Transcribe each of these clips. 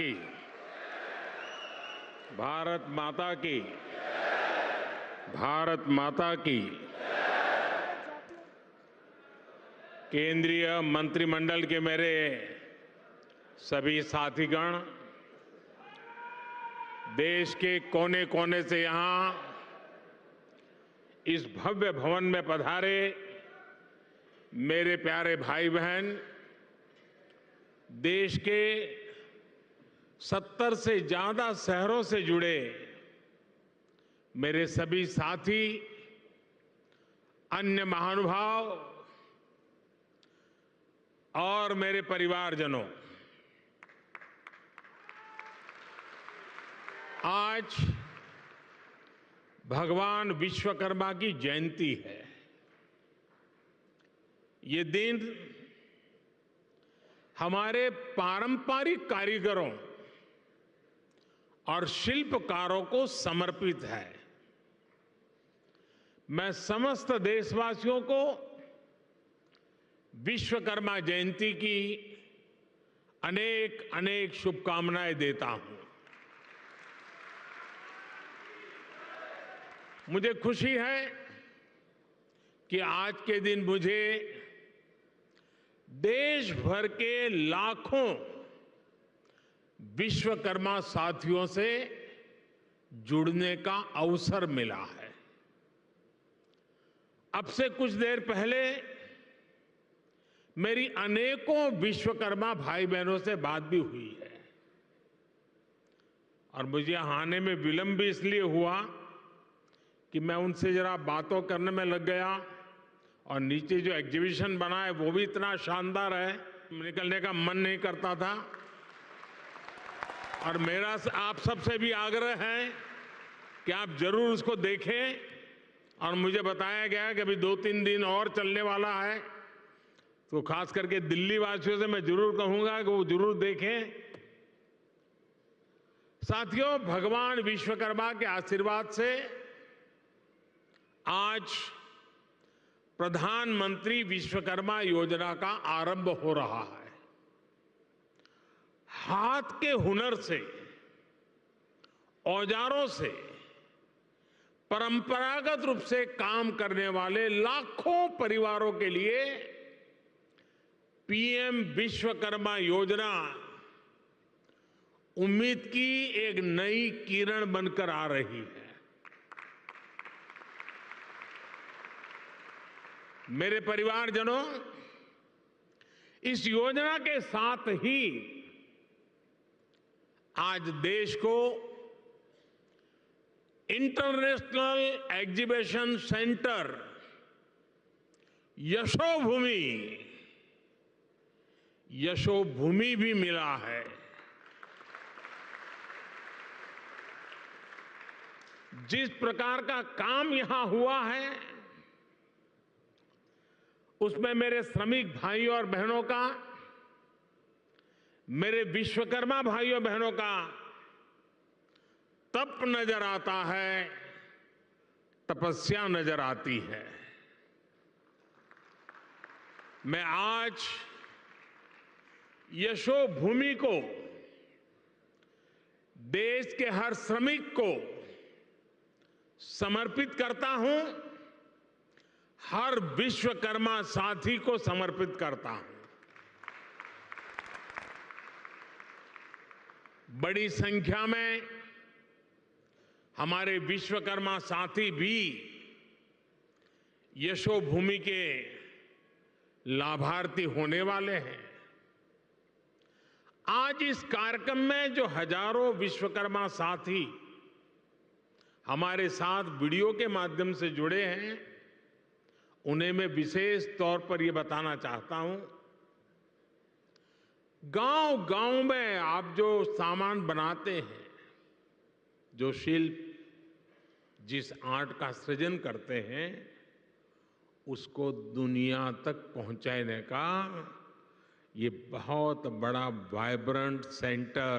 की। भारत माता की। भारत माता की। केंद्रीय मंत्रिमंडल के मेरे सभी साथीगण, देश के कोने कोने से यहां इस भव्य भवन में पधारे मेरे प्यारे भाई बहन, देश के 70 से ज्यादा शहरों से जुड़े मेरे सभी साथी, अन्य महानुभाव और मेरे परिवारजनों, आज भगवान विश्वकर्मा की जयंती है। ये दिन हमारे पारंपरिक कारीगरों और शिल्पकारों को समर्पित है। मैं समस्त देशवासियों को विश्वकर्मा जयंती की अनेक अनेक शुभकामनाएं देता हूं। मुझे खुशी है कि आज के दिन मुझे देश भर के लाखों विश्वकर्मा साथियों से जुड़ने का अवसर मिला है। अब से कुछ देर पहले मेरी अनेकों विश्वकर्मा भाई बहनों से बात भी हुई है और मुझे आने में विलंब भी इसलिए हुआ कि मैं उनसे जरा बातों करने में लग गया और नीचे जो एग्जीबिशन बना है वो भी इतना शानदार है, निकलने का मन नहीं करता था। और मेरा आप सबसे भी आग्रह है कि आप जरूर उसको देखें और मुझे बताया गया कि अभी 2-3 दिन और चलने वाला है, तो खास करके दिल्ली वासियों से मैं जरूर कहूंगा कि वो जरूर देखें। साथियों, भगवान विश्वकर्मा के आशीर्वाद से आज प्रधानमंत्री विश्वकर्मा योजना का आरंभ हो रहा है। हाथ के हुनर से, औजारों से परंपरागत रूप से काम करने वाले लाखों परिवारों के लिए पीएम विश्वकर्मा योजना उम्मीद की एक नई किरण बनकर आ रही है। मेरे परिवारजनों, इस योजना के साथ ही आज देश को इंटरनेशनल एग्जीबिशन सेंटर यशोभूमि भी मिला है। जिस प्रकार का काम यहां हुआ है उसमें मेरे श्रमिक भाइयों और बहनों का, मेरे विश्वकर्मा भाइयों बहनों का तप नजर आता है, तपस्या नजर आती है। मैं आज यशोभूमि को, देश के हर श्रमिक को समर्पित करता हूं, हर विश्वकर्मा साथी को समर्पित करता हूं। बड़ी संख्या में हमारे विश्वकर्मा साथी भी यशोभूमि के लाभार्थी होने वाले हैं। आज इस कार्यक्रम में जो हजारों विश्वकर्मा साथी हमारे साथ वीडियो के माध्यम से जुड़े हैं, उन्हें मैं विशेष तौर पर यह बताना चाहता हूं, गांव-गांव में आप जो सामान बनाते हैं, जो शिल्प, जिस आर्ट का सृजन करते हैं, उसको दुनिया तक पहुंचाने का ये बहुत बड़ा वाइब्रेंट सेंटर,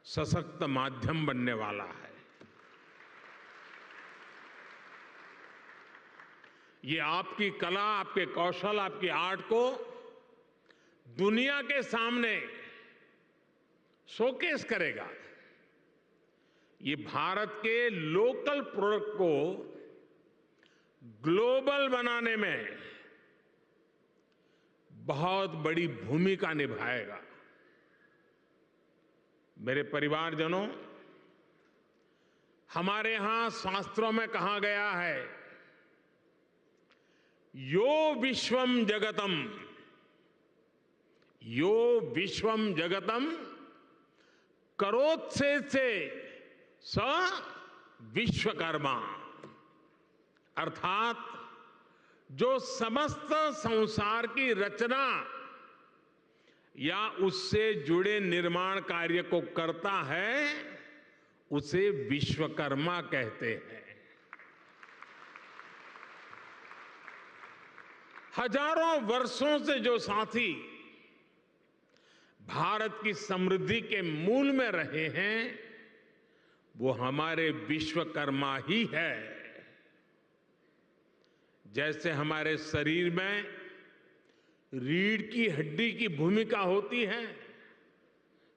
सशक्त माध्यम बनने वाला है। ये आपकी कला, आपके कौशल, आपकी आर्ट को दुनिया के सामने शोकेस करेगा। ये भारत के लोकल प्रोडक्ट को ग्लोबल बनाने में बहुत बड़ी भूमिका निभाएगा। मेरे परिवारजनों, हमारे यहां शास्त्रों में कहा गया है, यो विश्वम जगतम, यो विश्वम जगतम करोत्से से स विश्वकर्मा। अर्थात जो समस्त संसार की रचना या उससे जुड़े निर्माण कार्य को करता है, उसे विश्वकर्मा कहते हैं। हजारों वर्षों से जो साथी भारत की समृद्धि के मूल में रहे हैं, वो हमारे विश्वकर्मा ही है। जैसे हमारे शरीर में रीढ़ की हड्डी की भूमिका होती है,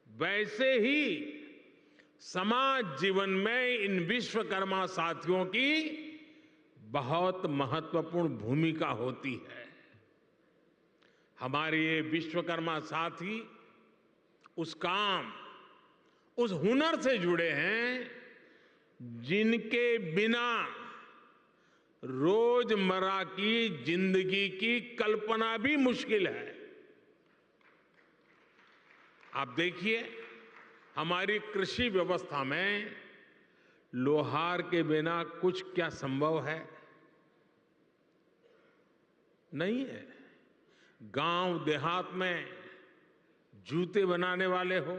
वैसे ही समाज जीवन में इन विश्वकर्मा साथियों की बहुत महत्वपूर्ण भूमिका होती है। हमारे ये विश्वकर्मा साथी उस काम, उस हुनर से जुड़े हैं जिनके बिना रोजमर्रा की जिंदगी की कल्पना भी मुश्किल है। आप देखिए, हमारी कृषि व्यवस्था में लोहार के बिना कुछ क्या संभव है? नहीं है। गांव देहात में जूते बनाने वाले हो,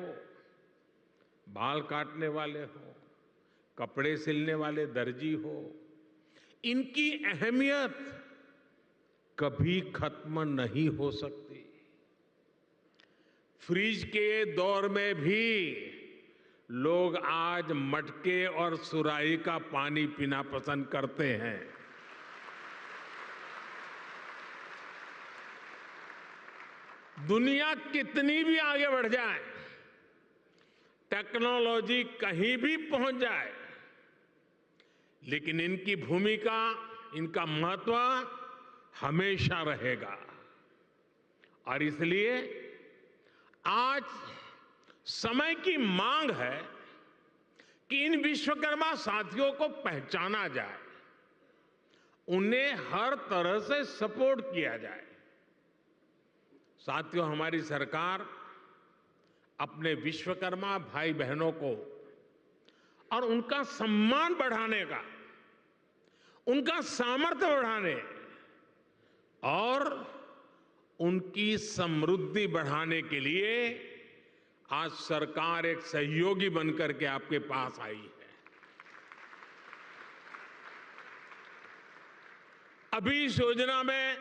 बाल काटने वाले हो, कपड़े सिलने वाले दर्जी हो, इनकी अहमियत कभी खत्म नहीं हो सकती। फ्रिज के दौर में भी लोग आज मटके और सुराही का पानी पीना पसंद करते हैं। दुनिया कितनी भी आगे बढ़ जाए, टेक्नोलॉजी कहीं भी पहुंच जाए, लेकिन इनकी भूमिका, इनका महत्व हमेशा रहेगा। और इसलिए आज समय की मांग है कि इन विश्वकर्मा साथियों को पहचाना जाए, उन्हें हर तरह से सपोर्ट किया जाए। साथियों, हमारी सरकार अपने विश्वकर्मा भाई बहनों को और उनका सम्मान बढ़ाने का, उनका सामर्थ्य बढ़ाने और उनकी समृद्धि बढ़ाने के लिए आज सरकार एक सहयोगी बनकर के आपके पास आई है। अभी इस योजना में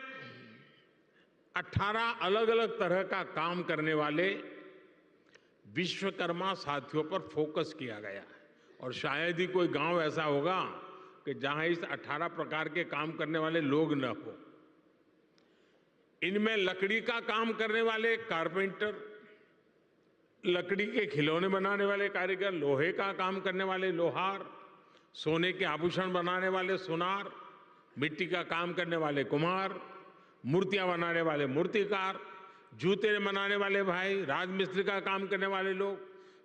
18 अलग अलग तरह का काम करने वाले विश्वकर्मा साथियों पर फोकस किया गया है। और शायद ही कोई गांव ऐसा होगा कि जहां इस 18 प्रकार के काम करने वाले लोग न हो। इनमें लकड़ी का काम करने वाले कारपेंटर, लकड़ी के खिलौने बनाने वाले कारीगर, लोहे का काम करने वाले लोहार, सोने के आभूषण बनाने वाले सुनार, मिट्टी का काम करने वाले कुम्हार, मूर्तियां बनाने वाले मूर्तिकार, जूते बनाने वाले भाई, राजमिस्त्री का काम करने वाले लोग,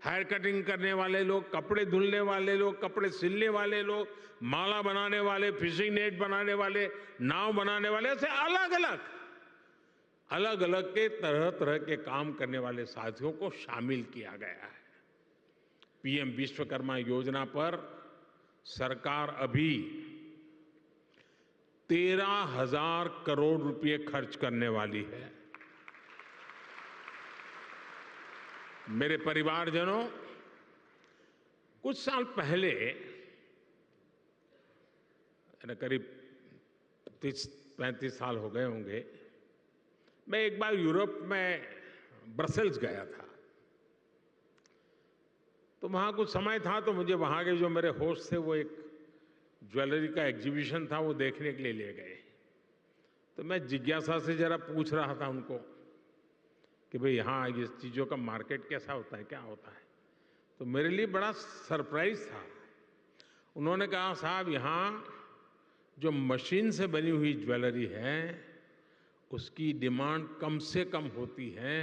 हेयर कटिंग करने वाले लोग, कपड़े धुलने वाले लोग, कपड़े सिलने वाले लोग, माला बनाने वाले, फिशिंग नेट बनाने वाले, नाव बनाने वाले, ऐसे अलग अलग के तरह तरह के काम करने वाले साथियों को शामिल किया गया है। पीएम विश्वकर्मा योजना पर सरकार अभी 13,000 करोड़ रुपए खर्च करने वाली है। मेरे परिवारजनों, कुछ साल पहले, करीब 30-35 साल हो गए होंगे, मैं एक बार यूरोप में ब्रसेल्स गया था। तो वहाँ कुछ समय था, तो मुझे वहाँ के जो मेरे होस्ट थे, वो एक ज्वेलरी का एग्जीबिशन था, वो देखने के लिए ले गए। तो मैं जिज्ञासा से जरा पूछ रहा था उनको कि भाई यहाँ ये चीज़ों का मार्केट कैसा होता है, क्या होता है। तो मेरे लिए बड़ा सरप्राइज था। उन्होंने कहा साहब यहाँ जो मशीन से बनी हुई ज्वेलरी है उसकी डिमांड कम से कम होती है,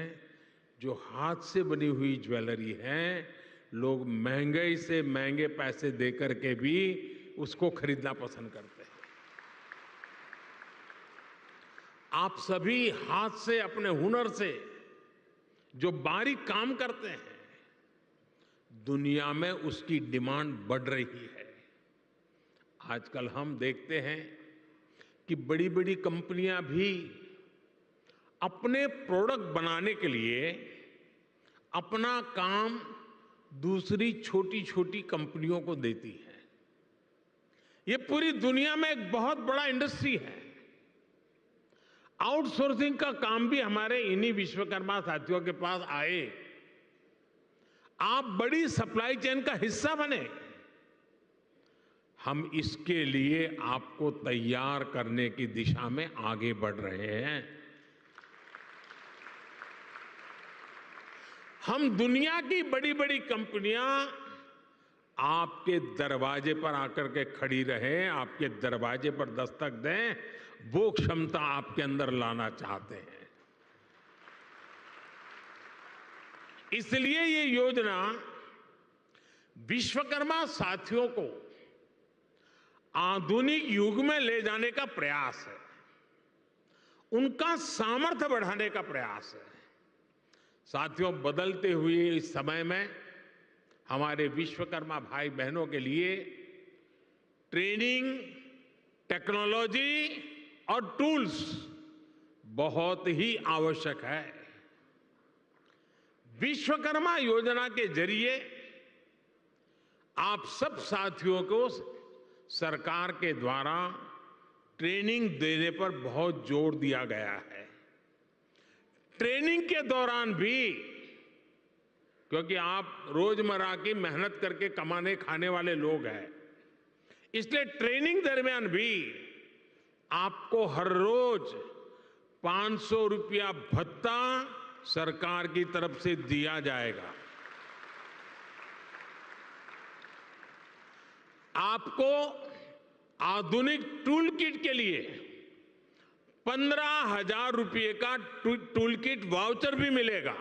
जो हाथ से बनी हुई ज्वेलरी है लोग महंगे से महंगे पैसे दे करके भी उसको खरीदना पसंद करते हैं। आप सभी हाथ से अपने हुनर से जो बारीक काम करते हैं दुनिया में उसकी डिमांड बढ़ रही है। आजकल हम देखते हैं कि बड़ी बड़ी कंपनियां भी अपने प्रोडक्ट बनाने के लिए अपना काम दूसरी छोटी छोटी कंपनियों को देती है। ये पूरी दुनिया में एक बहुत बड़ा इंडस्ट्री है। आउटसोर्सिंग का काम भी हमारे इन्हीं विश्वकर्मा साथियों के पास आए। आप बड़ी सप्लाई चेन का हिस्सा बने। हम इसके लिए आपको तैयार करने की दिशा में आगे बढ़ रहे हैं। हम दुनिया की बड़ी बड़ी कंपनियां आपके दरवाजे पर आकर के खड़ी रहें, आपके दरवाजे पर दस्तक दें, वो क्षमता आपके अंदर लाना चाहते हैं। इसलिए ये योजना विश्वकर्मा साथियों को आधुनिक युग में ले जाने का प्रयास है, उनका सामर्थ्य बढ़ाने का प्रयास है। साथियों, बदलते हुए इस समय में हमारे विश्वकर्मा भाई बहनों के लिए ट्रेनिंग, टेक्नोलॉजी और टूल्स बहुत ही आवश्यक है। विश्वकर्मा योजना के जरिए आप सब साथियों को सरकार के द्वारा ट्रेनिंग देने पर बहुत जोर दिया गया है। ट्रेनिंग के दौरान भी, क्योंकि आप रोजमर्रा की मेहनत करके कमाने खाने वाले लोग हैं, इसलिए ट्रेनिंग दरमियान भी आपको हर रोज 500 रुपया भत्ता सरकार की तरफ से दिया जाएगा। आपको आधुनिक टूल किट के लिए 15,000 रुपये का टूल किट वाउचर भी मिलेगा।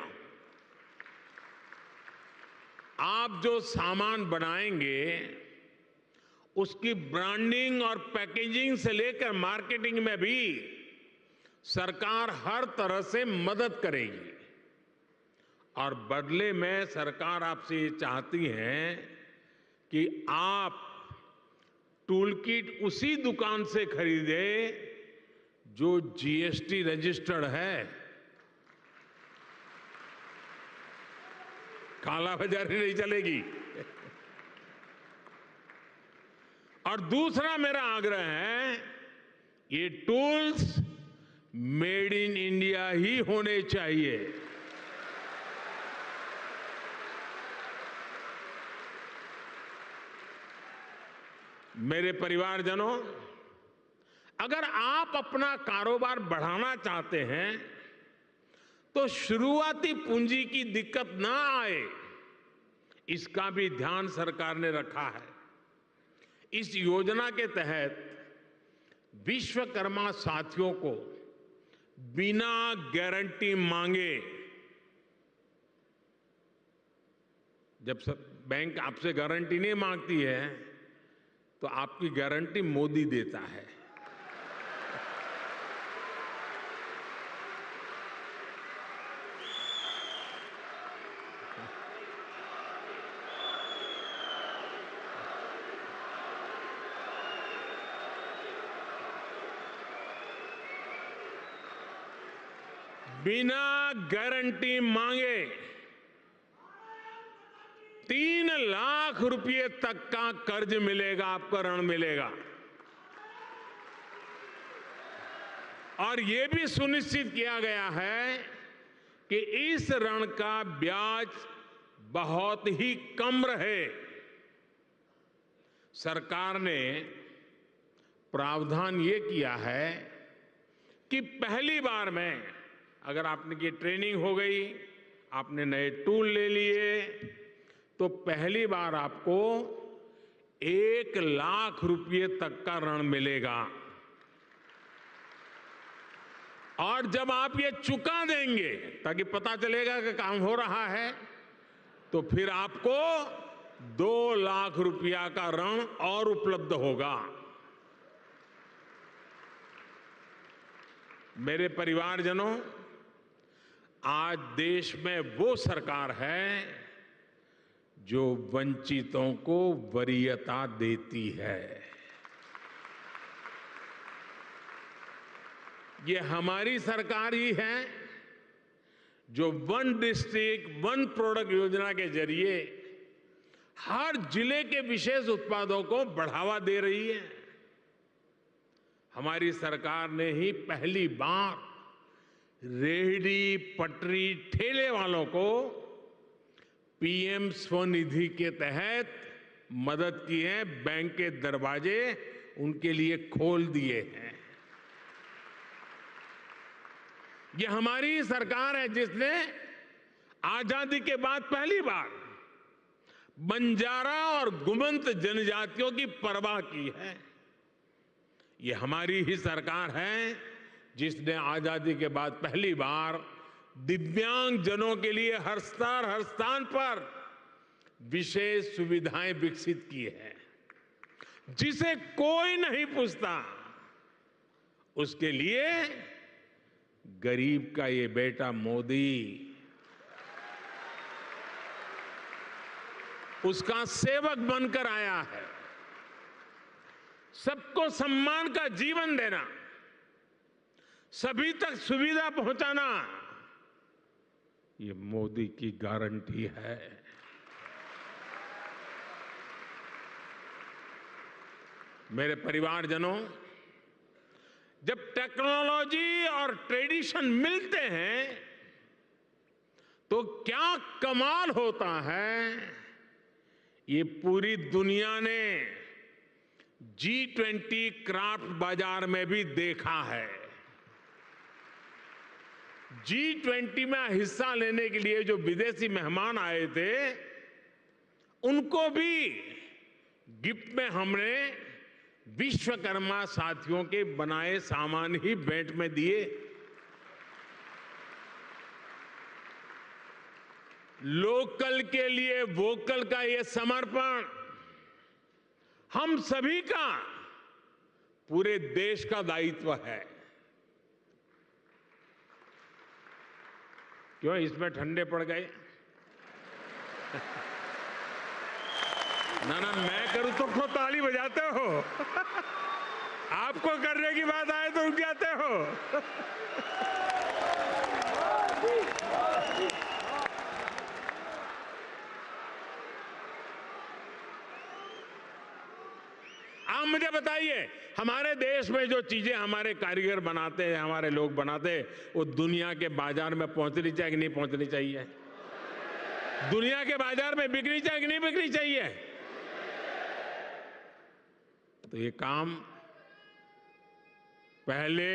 आप जो सामान बनाएंगे उसकी ब्रांडिंग और पैकेजिंग से लेकर मार्केटिंग में भी सरकार हर तरह से मदद करेगी। और बदले में सरकार आपसे ये चाहती है कि आप टूल किट उसी दुकान से खरीदे जो जीएसटी रजिस्टर्ड है। कालाबाजारी नहीं चलेगी। और दूसरा मेरा आग्रह है, ये टूल्स मेड इन इंडिया ही होने चाहिए। मेरे परिवारजनों, अगर आप अपना कारोबार बढ़ाना चाहते हैं तो शुरुआती पूंजी की दिक्कत ना आए, इसका भी ध्यान सरकार ने रखा है। इस योजना के तहत विश्वकर्मा साथियों को बिना गारंटी मांगे, जब बैंक आपसे गारंटी नहीं मांगती है तो आपकी गारंटी मोदी देता है। बिना गारंटी मांगे 3 लाख रुपए तक का कर्ज मिलेगा, आपको ऋण मिलेगा। और यह भी सुनिश्चित किया गया है कि इस ऋण का ब्याज बहुत ही कम रहे। सरकार ने प्रावधान ये किया है कि पहली बार में अगर आपने की ट्रेनिंग हो गई, आपने नए टूल ले लिए, तो पहली बार आपको 1 लाख रुपए तक का ऋण मिलेगा। और जब आप ये चुका देंगे, ताकि पता चलेगा कि काम हो रहा है, तो फिर आपको 2 लाख रुपया का ऋण और उपलब्ध होगा। मेरे परिवारजनों, आज देश में वो सरकार है जो वंचितों को वरीयता देती है। ये हमारी सरकार ही है जो वन डिस्ट्रिक्ट वन प्रोडक्ट योजना के जरिए हर जिले के विशेष उत्पादों को बढ़ावा दे रही है। हमारी सरकार ने ही पहली बार रेहड़ी, पटरी, ठेले वालों को पीएम स्वनिधि के तहत मदद की है। बैंक के दरवाजे उनके लिए खोल दिए हैं। ये हमारी सरकार है जिसने आजादी के बाद पहली बार बंजारा और गुमंत जनजातियों की परवाह की है। ये हमारी ही सरकार है जिसने आजादी के बाद पहली बार दिव्यांग जनों के लिए हर स्थान पर विशेष सुविधाएं विकसित की है। जिसे कोई नहीं पूछता, उसके लिए गरीब का ये बेटा मोदी उसका सेवक बनकर आया है। सबको सम्मान का जीवन देना, सभी तक सुविधा पहुंचाना, ये मोदी की गारंटी है। मेरे परिवारजनों, जब टेक्नोलॉजी और ट्रेडिशन मिलते हैं तो क्या कमाल होता है, ये पूरी दुनिया ने G20 क्राफ्ट बाजार में भी देखा है। G20 में हिस्सा लेने के लिए जो विदेशी मेहमान आए थे, उनको भी गिफ्ट में हमने विश्वकर्मा साथियों के बनाए सामान ही भेंट में दिए। लोकल के लिए वोकल का ये समर्पण हम सभी का, पूरे देश का दायित्व है। क्यों इसमें ठंडे पड़ गए? ना ना, मैं करूं तो ताली बजाते हो, आपको करने की बात आए तो रुक जाते हो। आप मुझे बताइए, हमारे देश में जो चीजें हमारे कारीगर बनाते हैं, हमारे लोग बनाते हैं, वो दुनिया के बाजार में पहुंचनी चाहिए कि नहीं पहुंचनी चाहिए? दुनिया के बाजार में बिकनी चाहिए कि नहीं बिकनी चाहिए? तो ये काम पहले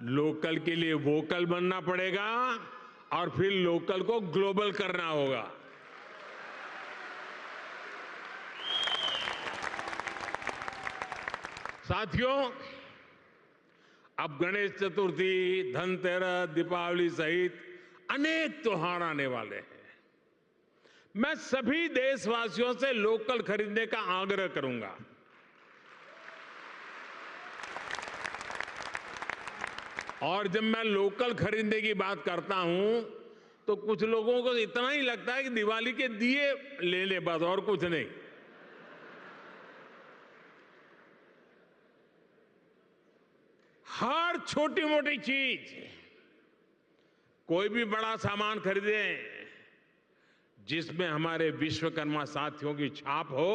लोकल के लिए वोकल बनना पड़ेगा और फिर लोकल को ग्लोबल करना होगा। साथियों, अब गणेश चतुर्थी, धनतेरस, दीपावली सहित अनेक त्योहार आने वाले हैं। मैं सभी देशवासियों से लोकल खरीदने का आग्रह करूंगा। और जब मैं लोकल खरीदने की बात करता हूं तो कुछ लोगों को इतना ही लगता है कि दिवाली के दिए ले ले, बस और कुछ नहीं। हर छोटी मोटी चीज, कोई भी बड़ा सामान खरीदें जिसमें हमारे विश्वकर्मा साथियों की छाप हो,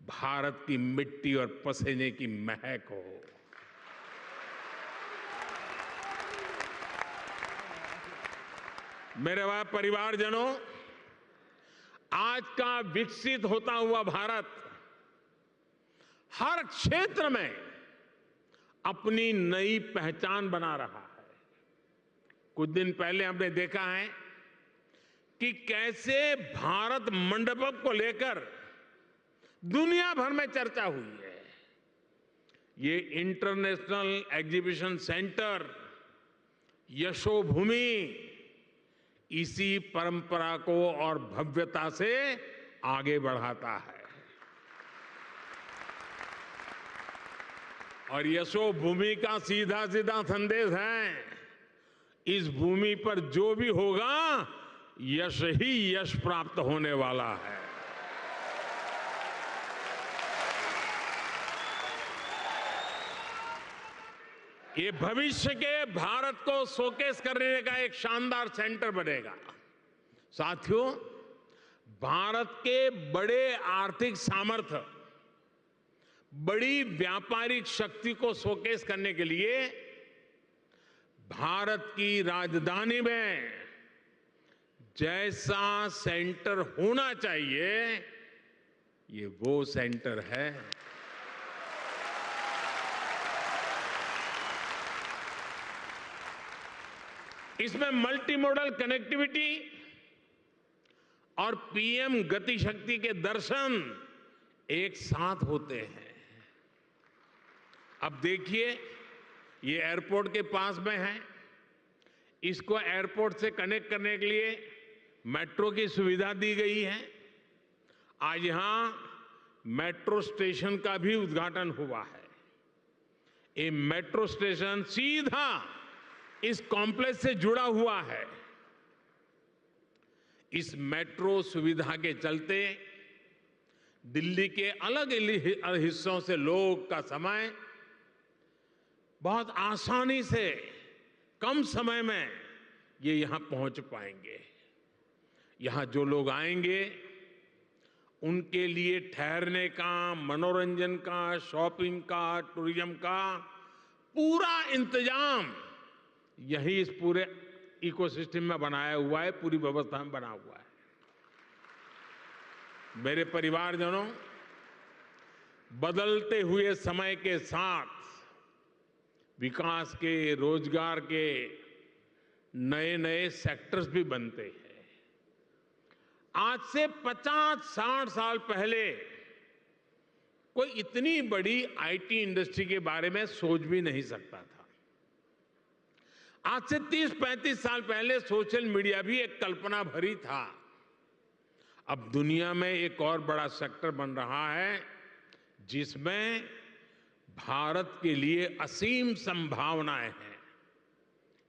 भारत की मिट्टी और पसीने की महक हो। मेरे परिवारजनों, आज का विकसित होता हुआ भारत हर क्षेत्र में अपनी नई पहचान बना रहा है। कुछ दिन पहले हमने देखा है कि कैसे भारत मंडपम को लेकर दुनिया भर में चर्चा हुई है। ये इंटरनेशनल एग्जीबिशन सेंटर यशोभूमि इसी परंपरा को और भव्यता से आगे बढ़ाता है। और यशोभूमि का सीधा सीधा संदेश है, इस भूमि पर जो भी होगा यश ही यश प्राप्त होने वाला है। ये भविष्य के भारत को शोकेस करने का एक शानदार सेंटर बनेगा। साथियों, भारत के बड़े आर्थिक सामर्थ्य, बड़ी व्यापारिक शक्ति को शोकेस करने के लिए भारत की राजधानी में जैसा सेंटर होना चाहिए, ये वो सेंटर है। इसमें मल्टी मॉडल कनेक्टिविटी और पीएम गति शक्ति के दर्शन एक साथ होते हैं। अब देखिए, ये एयरपोर्ट के पास में है। इसको एयरपोर्ट से कनेक्ट करने के लिए मेट्रो की सुविधा दी गई है। आज यहां मेट्रो स्टेशन का भी उद्घाटन हुआ है। ये मेट्रो स्टेशन सीधा इस कॉम्प्लेक्स से जुड़ा हुआ है। इस मेट्रो सुविधा के चलते दिल्ली के अलग अलग हिस्सों से लोग का समय बहुत आसानी से कम समय में ये यहां पहुंच पाएंगे। यहां जो लोग आएंगे उनके लिए ठहरने का, मनोरंजन का, शॉपिंग का, टूरिज्म का पूरा इंतजाम यही इस पूरे इकोसिस्टम में बनाया हुआ है, पूरी व्यवस्था में बना हुआ है। मेरे परिवारजनों, बदलते हुए समय के साथ विकास के, रोजगार के नए नए सेक्टर्स भी बनते हैं। आज से 50-60 साल पहले कोई इतनी बड़ी आईटी इंडस्ट्री के बारे में सोच भी नहीं सकता था। आज से 30-35 साल पहले सोशल मीडिया भी एक कल्पना भरी था। अब दुनिया में एक और बड़ा सेक्टर बन रहा है जिसमें भारत के लिए असीम संभावनाएं हैं।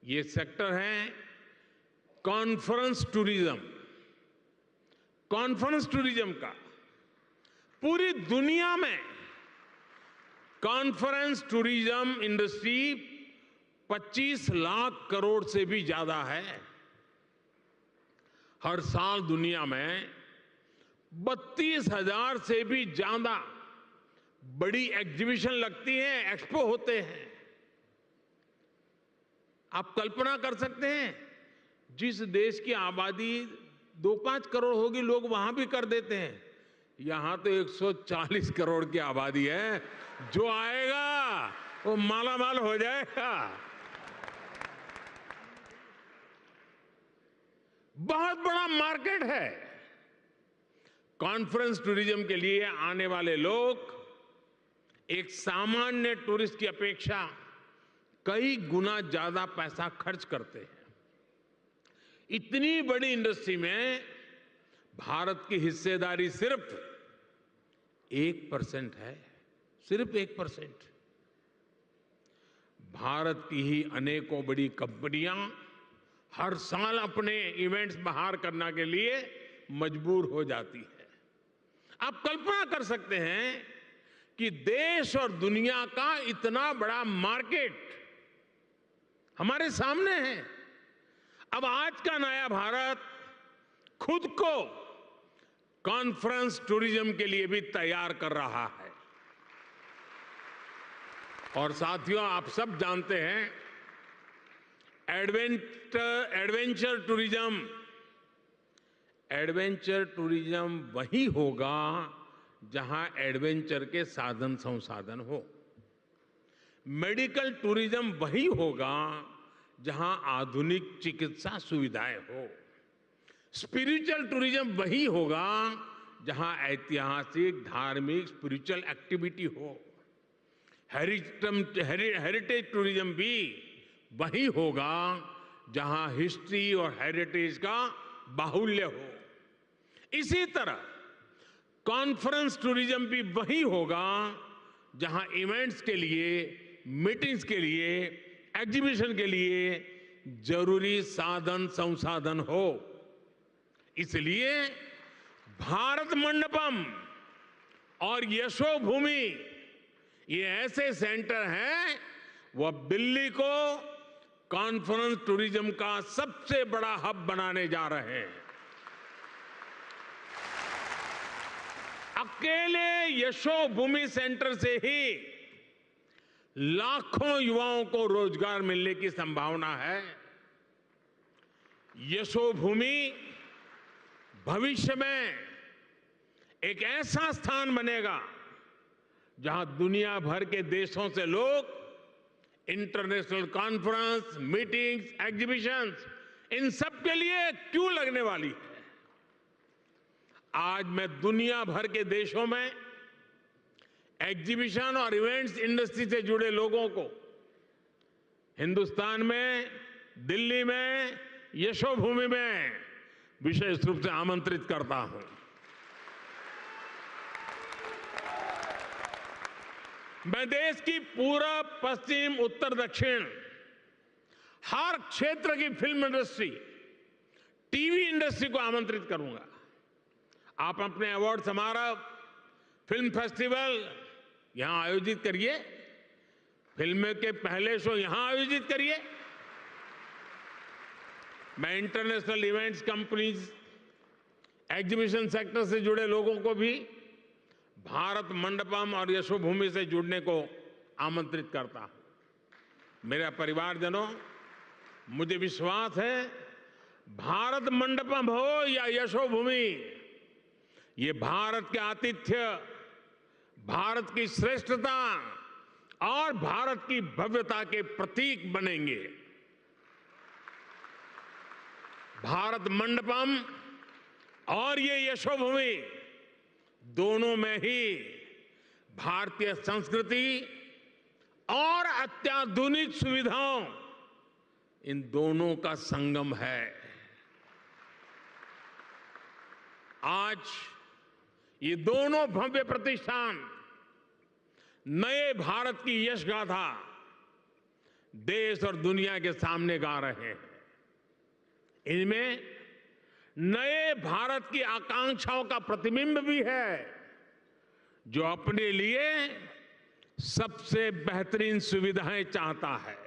ये सेक्टर है कॉन्फ्रेंस टूरिज्म। कॉन्फ्रेंस टूरिज्म का पूरी दुनिया में conference tourism industry 25 lakh crore से भी ज्यादा है। हर साल दुनिया में 32,000 से भी ज्यादा बड़ी एग्जीबिशन लगती हैं, एक्सपो होते हैं। आप कल्पना कर सकते हैं, जिस देश की आबादी 2-5 करोड़ होगी, लोग वहां भी कर देते हैं। यहां तो 140 करोड़ की आबादी है। जो आएगा वो माला माल हो जाएगा। बहुत बड़ा मार्केट है। कॉन्फ्रेंस टूरिज्म के लिए आने वाले लोग एक सामान्य टूरिस्ट की अपेक्षा कई गुना ज्यादा पैसा खर्च करते हैं। इतनी बड़ी इंडस्ट्री में भारत की हिस्सेदारी सिर्फ 1% है, सिर्फ 1%। भारत की ही अनेकों बड़ी कंपनियां हर साल अपने इवेंट्स बाहर करने के लिए मजबूर हो जाती है। आप कल्पना कर सकते हैं कि देश और दुनिया का इतना बड़ा मार्केट हमारे सामने है। अब आज का नया भारत खुद को कॉन्फ्रेंस टूरिज्म के लिए भी तैयार कर रहा है। और साथियों, आप सब जानते हैं, एडवेंचर टूरिज्म वही होगा जहां एडवेंचर के साधन संसाधन हो। मेडिकल टूरिज्म वही होगा जहां आधुनिक चिकित्सा सुविधाएं हो। स्पिरिचुअल टूरिज्म वही होगा जहां ऐतिहासिक, धार्मिक, स्पिरिचुअल एक्टिविटी हो। हेरिटेज टूरिज्म भी वही होगा जहां हिस्ट्री और हेरिटेज का बाहुल्य हो। इसी तरह कॉन्फ्रेंस टूरिज्म भी वही होगा जहां इवेंट्स के लिए, मीटिंग्स के लिए, एग्जीबिशन के लिए जरूरी साधन संसाधन हो। इसलिए भारत मंडपम और यशोभूमि ये ऐसे सेंटर हैं, वो अब दिल्ली को कॉन्फ्रेंस टूरिज्म का सबसे बड़ा हब बनाने जा रहे हैं। अकेले यशोभूमि सेंटर से ही लाखों युवाओं को रोजगार मिलने की संभावना है। यशोभूमि भविष्य में एक ऐसा स्थान बनेगा जहां दुनिया भर के देशों से लोग इंटरनेशनल कॉन्फ्रेंस, मीटिंग्स, एग्जीबिशंस, इन सब के लिए क्यों लगने वाली है। आज मैं दुनिया भर के देशों में एग्जीबिशन और इवेंट्स इंडस्ट्री से जुड़े लोगों को हिंदुस्तान में, दिल्ली में, यशोभूमि में विशेष रूप से आमंत्रित करता हूं। मैं देश की पूरब, पश्चिम, उत्तर, दक्षिण हर क्षेत्र की फिल्म इंडस्ट्री, टीवी इंडस्ट्री को आमंत्रित करूंगा। आप अपने अवार्ड समारोह, फिल्म फेस्टिवल यहां आयोजित करिए, फिल्म के पहले शो यहां आयोजित करिए। मैं international events companies, exhibition sector से जुड़े लोगों को भी भारत मंडपम और यशोभूमि से जुड़ने को आमंत्रित करता हूं। मेरे परिवारजनों, मुझे विश्वास है भारत मंडपम हो या यशोभूमि, ये भारत के आतिथ्य, भारत की श्रेष्ठता और भारत की भव्यता के प्रतीक बनेंगे। भारत मंडपम और ये यशोभूमि दोनों में ही भारतीय संस्कृति और अत्याधुनिक सुविधाओं, इन दोनों का संगम है। आज ये दोनों भव्य प्रतिष्ठान नए भारत की यश गाथा देश और दुनिया के सामने गा रहे हैं। इनमें नए भारत की आकांक्षाओं का प्रतिबिंब भी है, जो अपने लिए सबसे बेहतरीन सुविधाएं चाहता है।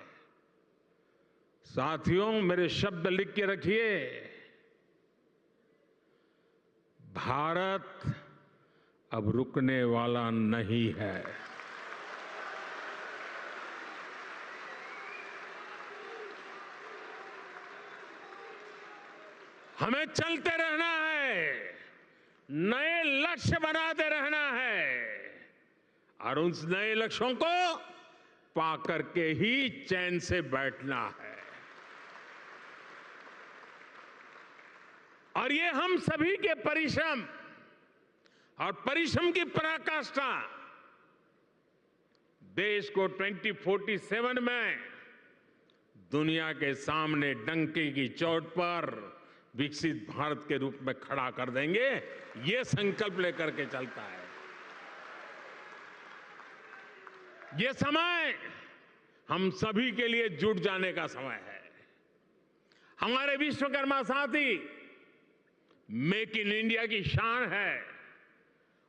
साथियों, मेरे शब्द लिख के रखिए। भारत अब रुकने वाला नहीं है। हमें चलते रहना है, नए लक्ष्य बनाते रहना है और उन नए लक्ष्यों को पाकर के ही चैन से बैठना है। और ये हम सभी के परिश्रम और परिश्रम की पराकाष्ठा देश को 2047 में दुनिया के सामने डंके की चोट पर विकसित भारत के रूप में खड़ा कर देंगे, ये संकल्प लेकर के चलता है। ये समय हम सभी के लिए जुट जाने का समय है। हमारे विश्वकर्मा साथी मेक इन इंडिया की शान है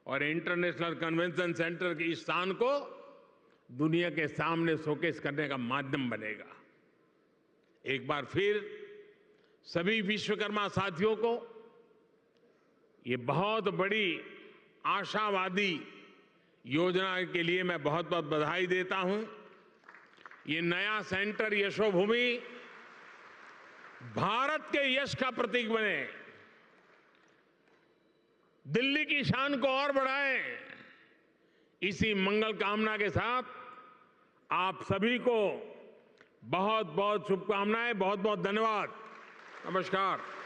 और इंटरनेशनल कन्वेंशन सेंटर की इस शान को दुनिया के सामने शोकेस करने का माध्यम बनेगा। एक बार फिर सभी विश्वकर्मा साथियों को ये बहुत बड़ी आशावादी योजना के लिए मैं बहुत बहुत बधाई देता हूं। ये नया सेंटर यशोभूमि भारत के यश का प्रतीक बने, दिल्ली की शान को और बढ़ाए। इसी मंगल कामना के साथ आप सभी को बहुत बहुत शुभकामनाएं, बहुत बहुत धन्यवाद। नमस्कार।